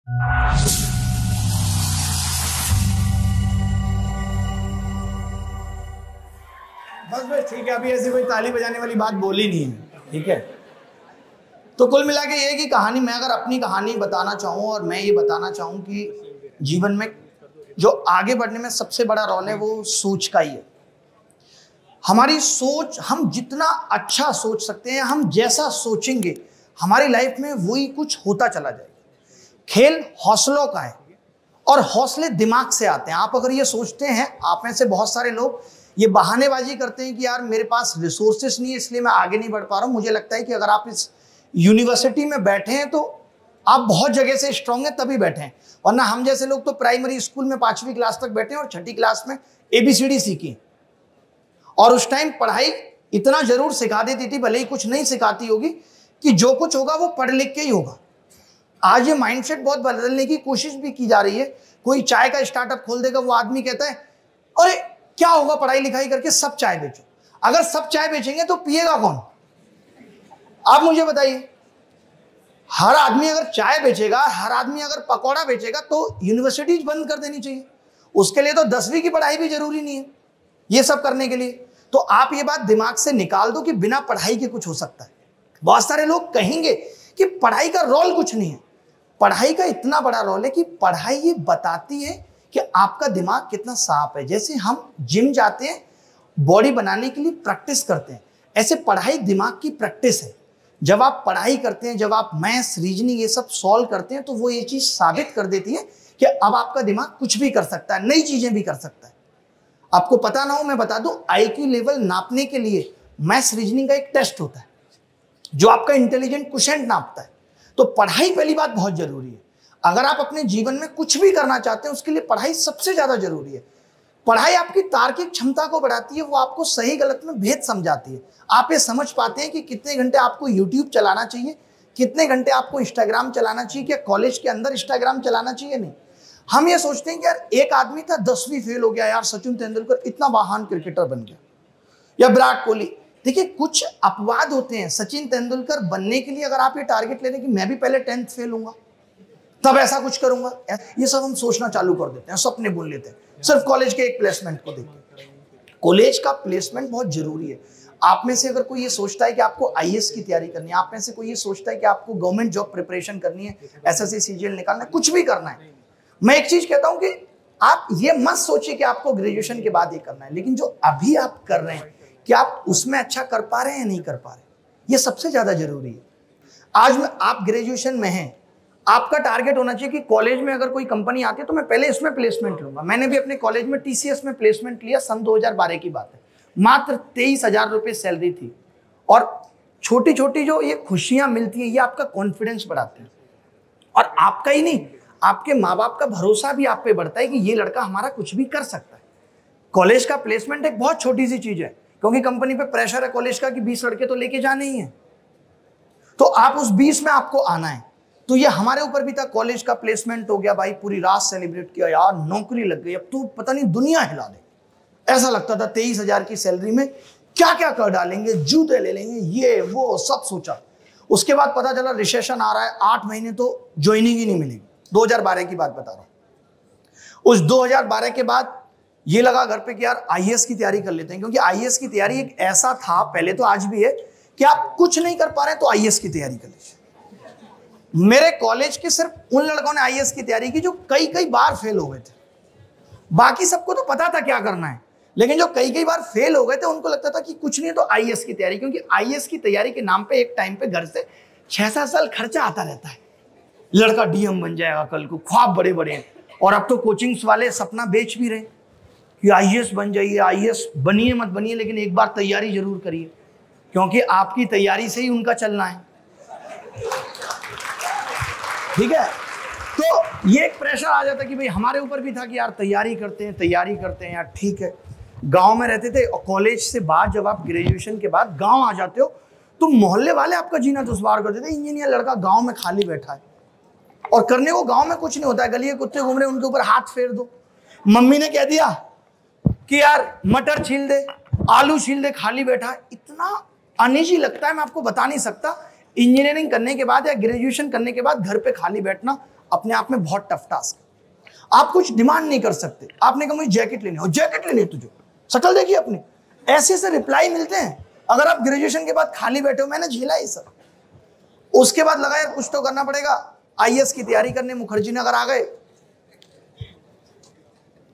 बस ठीक है, अभी ऐसी कोई ताली बजाने वाली बात बोली नहीं है, ठीक है। तो कुल मिला के ये कि कहानी, मैं अगर अपनी कहानी बताना चाहूँ और मैं ये बताना चाहूँ कि जीवन में जो आगे बढ़ने में सबसे बड़ा रोल है वो सोच का ही है। हमारी सोच, हम जितना अच्छा सोच सकते हैं, हम जैसा सोचेंगे हमारी लाइफ में वही कुछ होता चला जाएगा। खेल हौसलों का है और हौसले दिमाग से आते हैं। आप अगर ये सोचते हैं, आप में से बहुत सारे लोग ये बहानेबाजी करते हैं कि यार मेरे पास रिसोर्सेस नहीं है इसलिए मैं आगे नहीं बढ़ पा रहा हूं। मुझे लगता है कि अगर आप इस यूनिवर्सिटी में बैठे हैं तो आप बहुत जगह से स्ट्रांग हैं, तभी बैठे हैं। वरना हम जैसे लोग तो प्राइमरी स्कूल में 5वीं क्लास तक बैठे हैं और 6ठी क्लास में ABCD सीखी, और उस टाइम पढ़ाई इतना जरूर सिखा देती थी, भले ही कुछ नहीं सिखाती होगी, कि जो कुछ होगा वो पढ़ लिख के ही होगा। आज ये माइंडसेट बहुत बदलने की कोशिश भी की जा रही है। कोई चाय का स्टार्टअप खोल देगा, वो आदमी कहता है अरे क्या होगा पढ़ाई लिखाई करके, सब चाय बेचो। अगर सब चाय बेचेंगे तो पिएगा कौन? आप मुझे बताइए। हर आदमी अगर चाय बेचेगा, हर आदमी अगर पकौड़ा बेचेगा, तो यूनिवर्सिटीज बंद कर देनी चाहिए। उसके लिए तो 10वीं की पढ़ाई भी जरूरी नहीं है ये सब करने के लिए। तो आप ये बात दिमाग से निकाल दो कि बिना पढ़ाई के कुछ हो सकता है। बहुत सारे लोग कहेंगे कि पढ़ाई का रोल कुछ नहीं है। पढ़ाई का इतना बड़ा रोल है कि पढ़ाई ये बताती है कि आपका दिमाग कितना साफ है। जैसे हम जिम जाते हैं बॉडी बनाने के लिए प्रैक्टिस करते हैं, ऐसे पढ़ाई दिमाग की प्रैक्टिस है। जब आप पढ़ाई करते हैं, जब आप मैथ्स, रीजनिंग ये सब सॉल्व करते हैं, तो वो ये चीज साबित कर देती है कि अब आपका दिमाग कुछ भी कर सकता है, नई चीजें भी कर सकता है। आपको पता ना हो मैं बता दूं, IQ लेवल नापने के लिए मैथ्स रीजनिंग का एक टेस्ट होता है जो आपका इंटेलिजेंट क्वोशिएंट नापता है। तो पढ़ाई पहली बात बहुत जरूरी है। अगर आप अपने जीवन में कुछ भी करना चाहते हैं उसके लिए पढ़ाई सबसे ज्यादा जरूरी है। पढ़ाई आपकी तार्किक क्षमता को बढ़ाती है, वो आपको सही गलत में भेद समझाती है। आप ये समझ पाते हैं कि कितने घंटे आपको YouTube चलाना चाहिए, कितने घंटे आपको इंस्टाग्राम चलाना चाहिए, क्या कॉलेज के अंदर इंस्टाग्राम चलाना चाहिए, नहीं। हम ये सोचते हैं कि यार एक आदमी था 10वीं फेल हो गया, यार सचिन तेंदुलकर इतना महान क्रिकेटर बन गया, या विराट कोहली। देखिए कुछ अपवाद होते हैं। सचिन तेंदुलकर बनने के लिए अगर आप ये टारगेट ले रहे हैं कि मैं भी पहले 10th फेल होऊंगा तब ऐसा कुछ करूंगा, ये सब हम सोचना चालू कर देते हैं, सपने बुन लेते हैं सिर्फ कॉलेज के एक प्लेसमेंट को देख के। कॉलेज का प्लेसमेंट बहुत जरूरी है। आप में से अगर कोई ये सोचता है कि आपको IAS की तैयारी करनी है, आप में से कोई ये सोचता है कि आपको गवर्नमेंट जॉब प्रिपरेशन करनी है, SSC CGL निकालना है, कुछ भी करना है, मैं एक चीज कहता हूं कि आप ये मत सोचिए कि आपको ग्रेजुएशन के बाद ये करना है, लेकिन जो अभी आप कर रहे हैं कि आप उसमें अच्छा कर पा रहे हैं या नहीं कर पा रहे, ये सबसे ज्यादा जरूरी है। आज में आप ग्रेजुएशन में हैं, आपका टारगेट होना चाहिए कि कॉलेज में अगर कोई कंपनी आती है तो मैं पहले इसमें प्लेसमेंट लूंगा। मैंने भी अपने कॉलेज में TCS में प्लेसमेंट लिया, सन 2012 की बात है। मात्र 23,000 रुपये सैलरी थी, और छोटी छोटी जो ये खुशियां मिलती हैं ये आपका कॉन्फिडेंस बढ़ाते हैं, और आपका ही नहीं आपके माँ बाप का भरोसा भी आप पे बढ़ता है कि ये लड़का हमारा कुछ भी कर सकता है। कॉलेज का प्लेसमेंट एक बहुत छोटी सी चीज है, क्योंकि कंपनी पे प्रेशर है कॉलेज का कि 20 लड़के तो लेके जाने ही है, तो आप उस 20 में आपको आना है। तो ये हमारे ऊपर भी था। कॉलेज का प्लेसमेंट हो गया भाई, पूरी रात सेलिब्रेट किया, यार नौकरी लग गई, अब तो पता नहीं दुनिया हिला दे। ऐसा लगता था 23,000 की सैलरी में क्या क्या कर डालेंगे, जूते ले लेंगे, ये वो सब सोचा। उसके बाद पता चला रिसेशन आ रहा है, 8 महीने तो ज्वाइनिंग ही नहीं मिलेगी। 2012 की बात बता रहा हूं। उस 2012 के बाद ये लगा घर पे कि यार IAS की तैयारी कर लेते हैं, क्योंकि IAS की तैयारी एक ऐसा था, पहले तो आज भी है, कि आप कुछ नहीं कर पा रहे तो IAS की तैयारी कर लीजिए। मेरे कॉलेज के सिर्फ उन लड़कों ने IAS की तैयारी की जो कई बार फेल हो गए थे। बाकी सबको तो पता था क्या करना है, लेकिन जो कई बार फेल हो गए थे उनको लगता था कि कुछ नहीं तो IAS की तैयारी, क्योंकि IAS की तैयारी के नाम पे एक टाइम पे घर से 6-7 साल खर्चा आता रहता है। लड़का DM बन जाएगा कल को, ख्वाब बड़े बड़े हैं। और अब तो कोचिंग्स वाले सपना बेच भी रहे कि IAS बन जाइए, IAS बनिए मत बनिए, लेकिन एक बार तैयारी जरूर करिए, क्योंकि आपकी तैयारी से ही उनका चलना है। ठीक है, तो ये एक प्रेशर आ जाता कि भाई हमारे ऊपर भी था कि यार तैयारी करते हैं यार, ठीक है। गांव में रहते थे, और कॉलेज से बाद जब आप ग्रेजुएशन के बाद गांव आ जाते हो तो मोहल्ले वाले आपका जीना दुश्वार कर देते। इंजीनियर लड़का गांव में खाली बैठा है, और करने को गांव में कुछ नहीं होता है, गली के कुत्ते घूम रहे उनके ऊपर हाथ फेर दो। मम्मी ने कह दिया कि यार मटर छील दे, आलू छील दे, खाली बैठा है। इतना अनईजी लगता है, मैं आपको बता नहीं सकता। इंजीनियरिंग करने के बाद या ग्रेजुएशन करने के बाद घर पे खाली बैठना अपने आप में बहुत टफ टास्क है। आप कुछ डिमांड नहीं कर सकते। आपने कहा मुझे जैकेट लेनी है, जैकेट लेनी है तुझे, शक्ल देखिए अपनी, ऐसे ऐसे रिप्लाई मिलते हैं। अगर आप ग्रेजुएशन के बाद खाली बैठे हो, मैंने झेला ये सब, उसके बाद लगा यार कुछ तो करना पड़ेगा, आईएएस की तैयारी करने मुखर्जी नगर आ गए,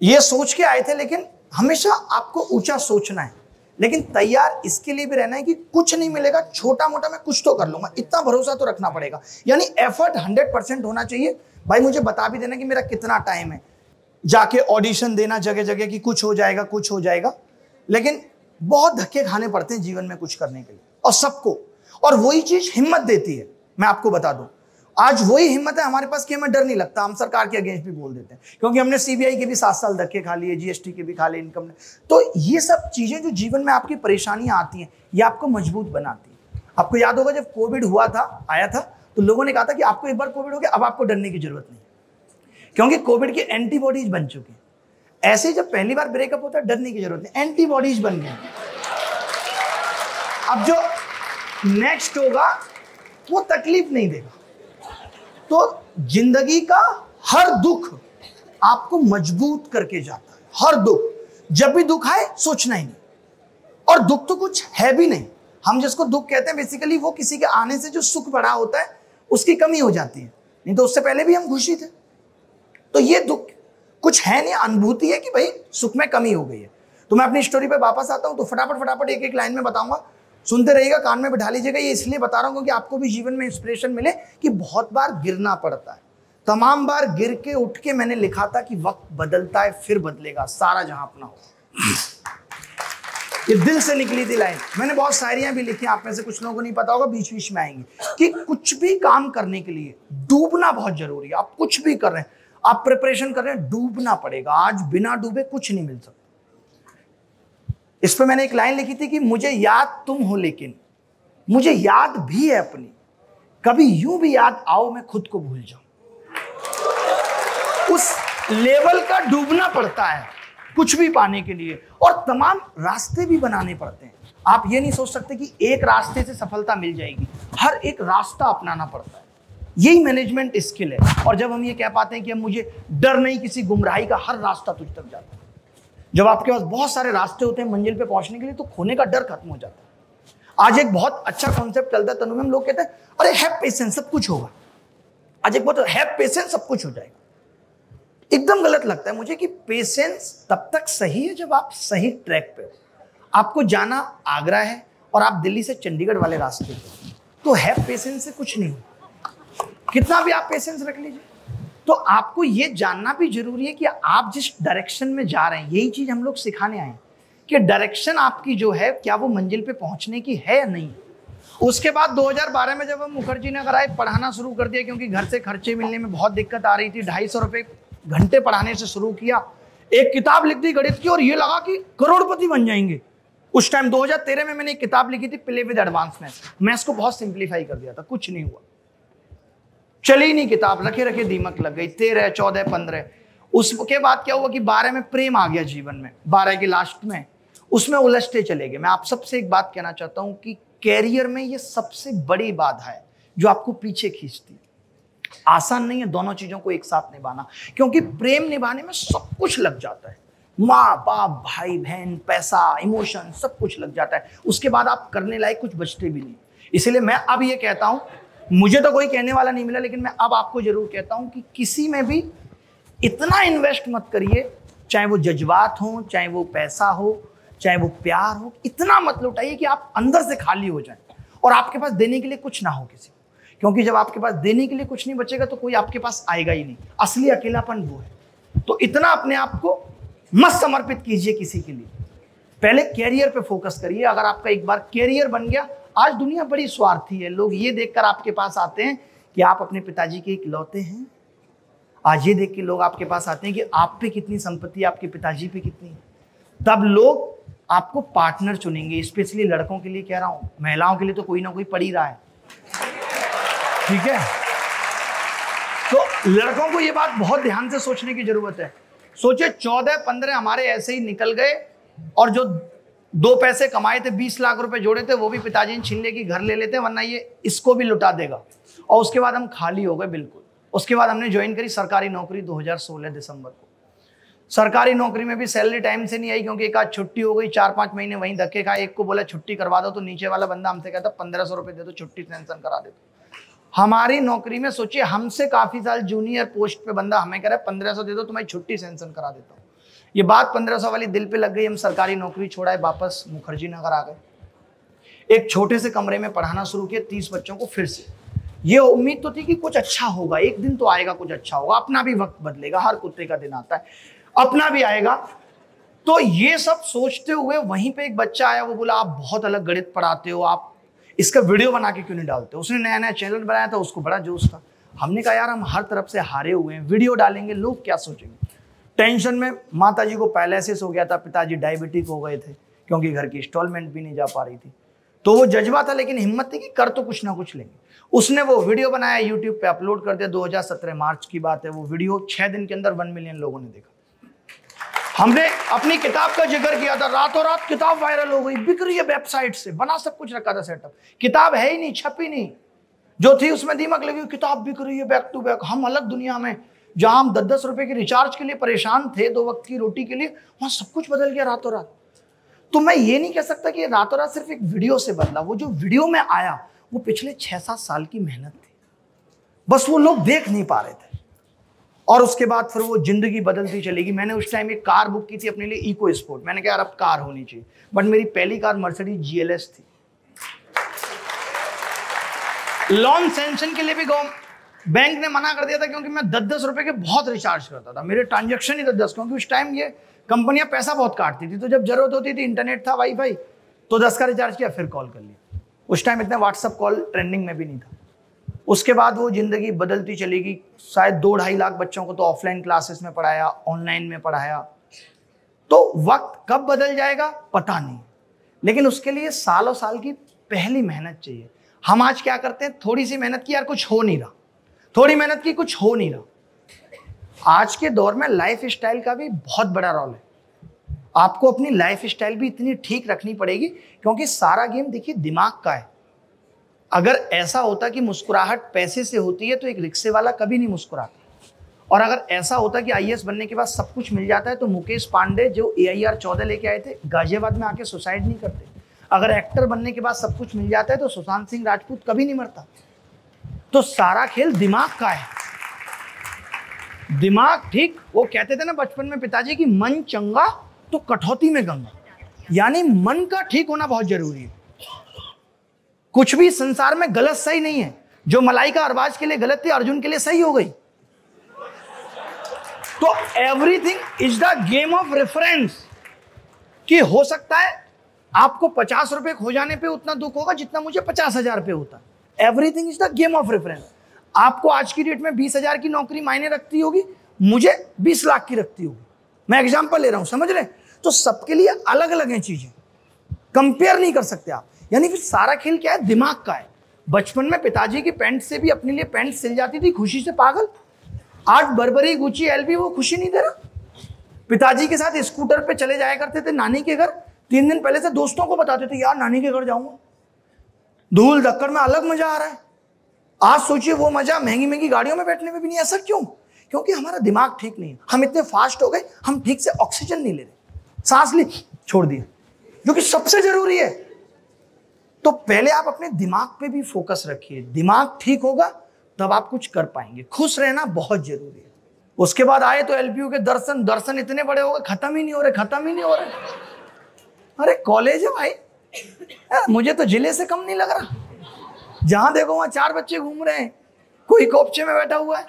ये सोच के आए थे। लेकिन हमेशा आपको ऊंचा सोचना है, लेकिन तैयार इसके लिए भी रहना है कि कुछ नहीं मिलेगा, छोटा मोटा मैं कुछ तो कर लूंगा, इतना भरोसा तो रखना पड़ेगा। यानी एफर्ट 100% होना चाहिए। भाई मुझे बता भी देना कि मेरा कितना टाइम है, जाके ऑडिशन देना जगह जगह कि कुछ हो जाएगा कुछ हो जाएगा। लेकिन बहुत धक्के खाने पड़ते हैं जीवन में कुछ करने के लिए, और सबको, और वही चीज हिम्मत देती है। मैं आपको बता दूं, आज वही हिम्मत है हमारे पास कि हमें डर नहीं लगता, हम सरकार के अगेंस्ट भी बोल देते हैं, क्योंकि हमने सीबीआई के भी 7 साल धक्के खा लिए, जीएसटी के भी खा लिए, इनकम। तो ये सब चीजें जो जीवन में आपकी परेशानियां आती हैं, ये आपको मजबूत बनाती है। आपको याद होगा जब कोविड हुआ था, आया था, तो लोगों ने कहा था कि आपको एक बार कोविड हो गया, अब आपको डरने की जरूरत नहीं, क्योंकि कोविड की एंटीबॉडीज बन चुकी हैं। ऐसे जब पहली बार ब्रेकअप होता है, डरने की जरूरत नहीं, एंटीबॉडीज बन गई। अब जो नेक्स्ट होगा वो तकलीफ नहीं देगा। तो जिंदगी का हर दुख आपको मजबूत करके जाता है। हर दुख, जब भी दुख आए सोचना ही नहीं, और दुख तो कुछ है भी नहीं। हम जिसको दुख कहते हैं बेसिकली वो किसी के आने से जो सुख बढ़ा होता है उसकी कमी हो जाती है, नहीं तो उससे पहले भी हम खुशी थे। तो ये दुख कुछ है नहीं, अनुभूति है कि भाई सुख में कमी हो गई है। तो मैं अपनी स्टोरी पे वापस आता हूं, तो फटाफट एक एक लाइन में बताऊंगा, सुनते रहिएगा, कान में बिठा लीजिएगा। ये इसलिए बता रहा हूं क्योंकि आपको भी जीवन में इंस्पिरेशन मिले कि बहुत बार गिरना पड़ता है। तमाम बार गिर के उठ के मैंने लिखा था कि वक्त बदलता है फिर बदलेगा, सारा जहां अपना हो। ये दिल से निकली थी लाइन। मैंने बहुत शायरियां भी लिखी, आप में से कुछ लोगों को नहीं पता होगा, बीच बीच में आएंगी, कि कुछ भी काम करने के लिए डूबना बहुत जरूरी है। आप कुछ भी कर रहे हैं, आप प्रिपरेशन कर रहे हैं, डूबना पड़ेगा। आज बिना डूबे कुछ नहीं मिल सकता। इस पे मैंने एक लाइन लिखी थी कि मुझे याद तुम हो लेकिन मुझे याद भी है अपनी, कभी यूं भी याद आओ मैं खुद को भूल जाऊं। उस लेवल का डूबना पड़ता है कुछ भी पाने के लिए, और तमाम रास्ते भी बनाने पड़ते हैं। आप ये नहीं सोच सकते कि एक रास्ते से सफलता मिल जाएगी, हर एक रास्ता अपनाना पड़ता है। यही मैनेजमेंट स्किल है। और जब हम ये कह पाते हैं कि अब मुझे डर नहीं किसी गुमराही का, हर रास्ता तुझ तक जाता है। जब आपके पास बहुत सारे रास्ते होते हैं मंजिल पे पहुंचने के लिए, तो खोने का डर खत्म हो जाता है। आज एक बहुत अच्छा कॉन्सेप्ट चलता है तनु में, लोग कहते हैं अरे हैव पेशेंस सब कुछ होगा। आज एक बहुत हैव पेशेंस सब कुछ हो जाएगा, एकदम गलत लगता है मुझे कि पेशेंस तब तक सही है जब आप सही ट्रैक पे हो। आपको जाना आगरा है और आप दिल्ली से चंडीगढ़ वाले रास्ते पे, तो हैव पेशेंस से कुछ नहीं हो, कितना भी आप पेशेंस रख लीजिए। तो आपको ये जानना भी जरूरी है कि आप जिस डायरेक्शन में जा रहे हैं, यही चीज हम लोग सिखाने आए हैं कि डायरेक्शन आपकी जो है क्या वो मंजिल पे पहुंचने की है या नहीं। उसके बाद 2012 में जब हम मुखर्जी नगर आए, पढ़ाना शुरू कर दिया, क्योंकि घर से खर्चे मिलने में बहुत दिक्कत आ रही थी। 250 रुपए घंटे पढ़ाने से शुरू किया, एक किताब लिख दी गणित की, और ये लगा कि करोड़पति बन जाएंगे। उस टाइम 2013 में मैंने एक किताब लिखी थी, प्ले विद एडवांस मैथ्स को बहुत सिंप्लीफाई कर दिया था, कुछ नहीं हुआ, चली नहीं किताब, रखे रखे दीमक लग गई। 13, 14, 15, उसके बाद क्या हुआ कि 12 में प्रेम आ गया जीवन में, 12 के लास्ट में उसमें उलझते चले गए। मैं आप सबसे एक बात कहना चाहता हूं कि कैरियर में ये सबसे बड़ी बाधा है जो आपको पीछे खींचती है। आसान नहीं है दोनों चीजों को एक साथ निभाना, क्योंकि प्रेम निभाने में सब कुछ लग जाता है, माँ बाप, भाई बहन, पैसा, इमोशन, सब कुछ लग जाता है। उसके बाद आप करने लायक कुछ बचते भी नहीं। इसलिए मैं अब ये कहता हूं, मुझे तो कोई कहने वाला नहीं मिला, लेकिन मैं अब आपको जरूर कहता हूं कि किसी में भी इतना इन्वेस्ट मत करिए, चाहे वो जज्बात हो, चाहे वो पैसा हो, चाहे वो प्यार हो, इतना मत लुटाइए कि आप अंदर से खाली हो जाएं और आपके पास देने के लिए कुछ ना हो किसी को। क्योंकि जब आपके पास देने के लिए कुछ नहीं बचेगा तो कोई आपके पास आएगा ही नहीं। असली अकेलापन वो है। तो इतना अपने आप को मत समर्पित कीजिए किसी के लिए, पहले कैरियर पे फोकस करिए। अगर आपका एक बार कैरियर बन गया, आज दुनिया बड़ी स्वार्थी है, लोग ये देखकर आपके पास आते हैं कि आप अपने पिताजी के इकलौते हैं। आज ये देख के लोग आपके पास आते हैं कि आप पे कितनी संपत्ति, आपके पिताजी पे कितनी है। तब लोग आपको पार्टनर चुनेंगे। स्पेशली लड़कों के लिए कह रहा हूं, महिलाओं के लिए तो कोई ना कोई पड़ ही रहा है, ठीक है। तो लड़कों को ये बात बहुत ध्यान से सोचने की जरूरत है। सोचे 14-15 हमारे ऐसे ही निकल गए, और जो 2 पैसे कमाए थे, 20 लाख रुपए जोड़े थे, वो भी पिताजी ने छीन ले कि घर ले लेते, वरना ये इसको भी लुटा देगा, और उसके बाद हम खाली हो गए बिल्कुल। उसके बाद हमने ज्वाइन करी सरकारी नौकरी 2016 दिसंबर को। सरकारी नौकरी में भी सैलरी टाइम से नहीं आई, क्योंकि एक आध छुट्टी हो गई, 4-5 महीने वहीं धक्के खाए। एक को बोला छुट्टी करवा दो, तो नीचे वाला बंदा हमसे कहता 1500 रुपये दे दो, छुट्टी सैंक्शन करा दे। हमारी नौकरी में सोचिए, हमसे काफी साल जूनियर पोस्ट पे बंदा हमें कह रहा है 1500 दे दो, तुम्हारी छुट्टी सैंक्शन करा देता हूँ। ये बात 1500 वाली दिल पे लग गई। हम सरकारी नौकरी छोड़ाए, वापस मुखर्जी नगर आ गए। एक छोटे से कमरे में पढ़ाना शुरू किया 30 बच्चों को। फिर से ये उम्मीद तो थी कि कुछ अच्छा होगा, एक दिन तो आएगा कुछ अच्छा होगा, अपना भी वक्त बदलेगा, हर कुत्ते का दिन आता है, अपना भी आएगा। तो ये सब सोचते हुए वहीं पे एक बच्चा आया, वो बोला आप बहुत अलग गणित पढ़ाते हो, आप इसका वीडियो बना के क्यों नहीं डालते हो। उसने नया नया चैनल बनाया था, उसको बड़ा जोश था। हमने कहा यार हम हर तरफ से हारे हुए हैं, वीडियो डालेंगे लोग क्या सोचेंगे। टेंशन में माताजी को पैरालिसिस हो गया था, पिताजी डायबिटिक हो गए थे, क्योंकि घर की इंस्टॉलमेंट भी नहीं जा पा रही थी। तो वो जज्बा था, लेकिन हिम्मत थी कि कर तो कुछ ना कुछ लेंगे। उसने वो वीडियो बनाया, यूट्यूब पे अपलोड कर दिया। 2017 मार्च की बात है। वो वीडियो 6 दिन के अंदर 1 मिलियन लोगों ने देखा। हमने अपनी किताब का जिक्र किया था, रातों रात किताब वायरल हो गई, बिक रही है वेबसाइट से, बना सब कुछ रखा था सेटअप, किताब है ही नहीं, छपी नहीं, जो थी उसमें दीमक लगी, किताब बिक रही है बैक टू बैक। हम अलग दुनिया में, जहां हम 10-10 रुपए के रिचार्ज के लिए परेशान थे, 2 वक्त की रोटी के लिए, वहां सब कुछ बदल गया रातों रात। तो मैं ये नहीं कह सकता कि रातों रात सिर्फ एक वीडियो से बदला। वो जो वीडियो में आया वो पिछले 6-7 साल की मेहनत थी, बस वो लोग देख नहीं पा रहे थे। और उसके बाद फिर वो जिंदगी बदलती चलेगी। मैंने उस टाइम एक कार बुक की थी अपने लिए, इको स्पोर्ट। मैंने कहा यार अब कार होनी चाहिए, बट मेरी पहली कार मर्सिडीज GLS थी। लोन सैंक्शन के लिए भी बैंक ने मना कर दिया था, क्योंकि मैं 10-10 रुपए के बहुत रिचार्ज करता था, मेरे ट्रांजेक्शन ही 10-10, क्योंकि उस टाइम ये कंपनियां पैसा बहुत काटती थी। तो जब जरूरत होती थी, इंटरनेट था, वाईफाई, तो 10 का रिचार्ज किया, फिर कॉल कर लिया। उस टाइम इतना व्हाट्सएप कॉल ट्रेंडिंग में भी नहीं था। उसके बाद वो जिंदगी बदलती चलेगी। शायद 2-2.5 लाख बच्चों को तो ऑफलाइन क्लासेस में पढ़ाया, ऑनलाइन में पढ़ाया। तो वक्त कब बदल जाएगा पता नहीं, लेकिन उसके लिए सालों साल की पहली मेहनत चाहिए। हम आज क्या करते हैं, थोड़ी सी मेहनत की, यार कुछ हो नहीं रहा, थोड़ी मेहनत की, कुछ हो नहीं रहा। आज के दौर में लाइफ स्टाइल का भी बहुत बड़ा रोल है। आपको अपनी लाइफ स्टाइल भी इतनी ठीक रखनी पड़ेगी, क्योंकि सारा गेम देखिए दिमाग का है। अगर ऐसा होता कि मुस्कुराहट पैसे से होती है, तो एक रिक्शे वाला कभी नहीं मुस्कुराता। और अगर ऐसा होता कि IAS बनने के बाद सब कुछ मिल जाता है, तो मुकेश पांडे जो AIR 14 लेके आए थे, गाजियाबाद में आके सुसाइड नहीं करते। अगर एक्टर बनने के बाद सब कुछ मिल जाता है, तो सुशांत सिंह राजपूत कभी नहीं मरता। तो सारा खेल दिमाग का है। दिमाग ठीक, वो कहते थे ना बचपन में पिताजी की, मन चंगा तो कठौती में गंगा, यानी मन का ठीक होना बहुत जरूरी है। कुछ भी संसार में गलत सही नहीं है। जो मलाइका अरबाज के लिए गलत थी, अर्जुन के लिए सही हो गई। तो everything is the game of reference. कि हो सकता है आपको 50 रुपए खो जाने पे उतना दुख होगा जितना मुझे 50,000 पे होता। Everything is the game of reference. आपको आज की डेट में 20,000 की नौकरी मायने रखती होगी, मुझे 20 लाख की रखती होगी। मैं एग्जांपल ले रहा हूं, समझ रहे? तो सबके लिए अलग अलग हैं चीजें, कंपेयर नहीं कर सकते आप। यानी फिर सारा खेल क्या है, दिमाग का है। बचपन में पिताजी की पैंट से भी अपने लिए पैंट सिल जाती थी, खुशी से पागल। आज बर्बरी, गुची, LV, वो खुशी नहीं दे रहा। पिताजी के साथ स्कूटर पे चले जाया करते थे नानी के घर, 3 दिन पहले से दोस्तों को बताते थे यार नानी के घर जाऊंगा, धूल धक्कड़ में अलग मजा आ रहा है। आज सोचिए वो मजा महंगी महंगी गाड़ियों में बैठने में भी नहीं। ऐसा क्यों? क्योंकि हमारा दिमाग ठीक नहीं है। हम इतने फास्ट हो गए, हम ठीक से ऑक्सीजन नहीं ले रहे, सांस ली छोड़ दिए, जो कि सबसे जरूरी है। तो पहले आप अपने दिमाग पे भी फोकस रखिए। दिमाग ठीक होगा तब आप कुछ कर पाएंगे। खुश रहना बहुत जरूरी है। उसके बाद आए तो LPU के दर्शन, दर्शन इतने बड़े हो गए, खत्म ही नहीं हो रहे, खत्म ही नहीं हो रहे। अरे कॉलेज है भाई, मुझे तो जिले से कम नहीं लग रहा। जहां देखो वहां 4 बच्चे घूम रहे हैं, कोई कोपचे में बैठा हुआ है।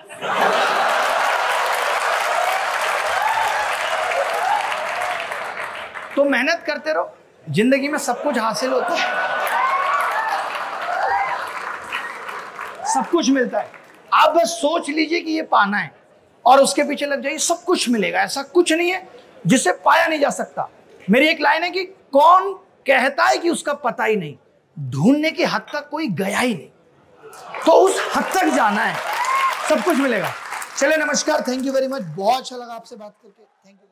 तो मेहनत करते रहो, जिंदगी में सब कुछ हासिल होता है, सब कुछ मिलता है। आप बस सोच लीजिए कि ये पाना है और उसके पीछे लग जाइए, सब कुछ मिलेगा। ऐसा कुछ नहीं है जिसे पाया नहीं जा सकता। मेरी एक लाइन है कि कौन कहता है कि उसका पता ही नहीं, ढूंढने की हद तक कोई गया ही नहीं, तो उस हद तक जाना है, सब कुछ मिलेगा। चले, नमस्कार, थैंक यू वेरी मच। बहुत अच्छा लगा आपसे बात करके, थैंक यू।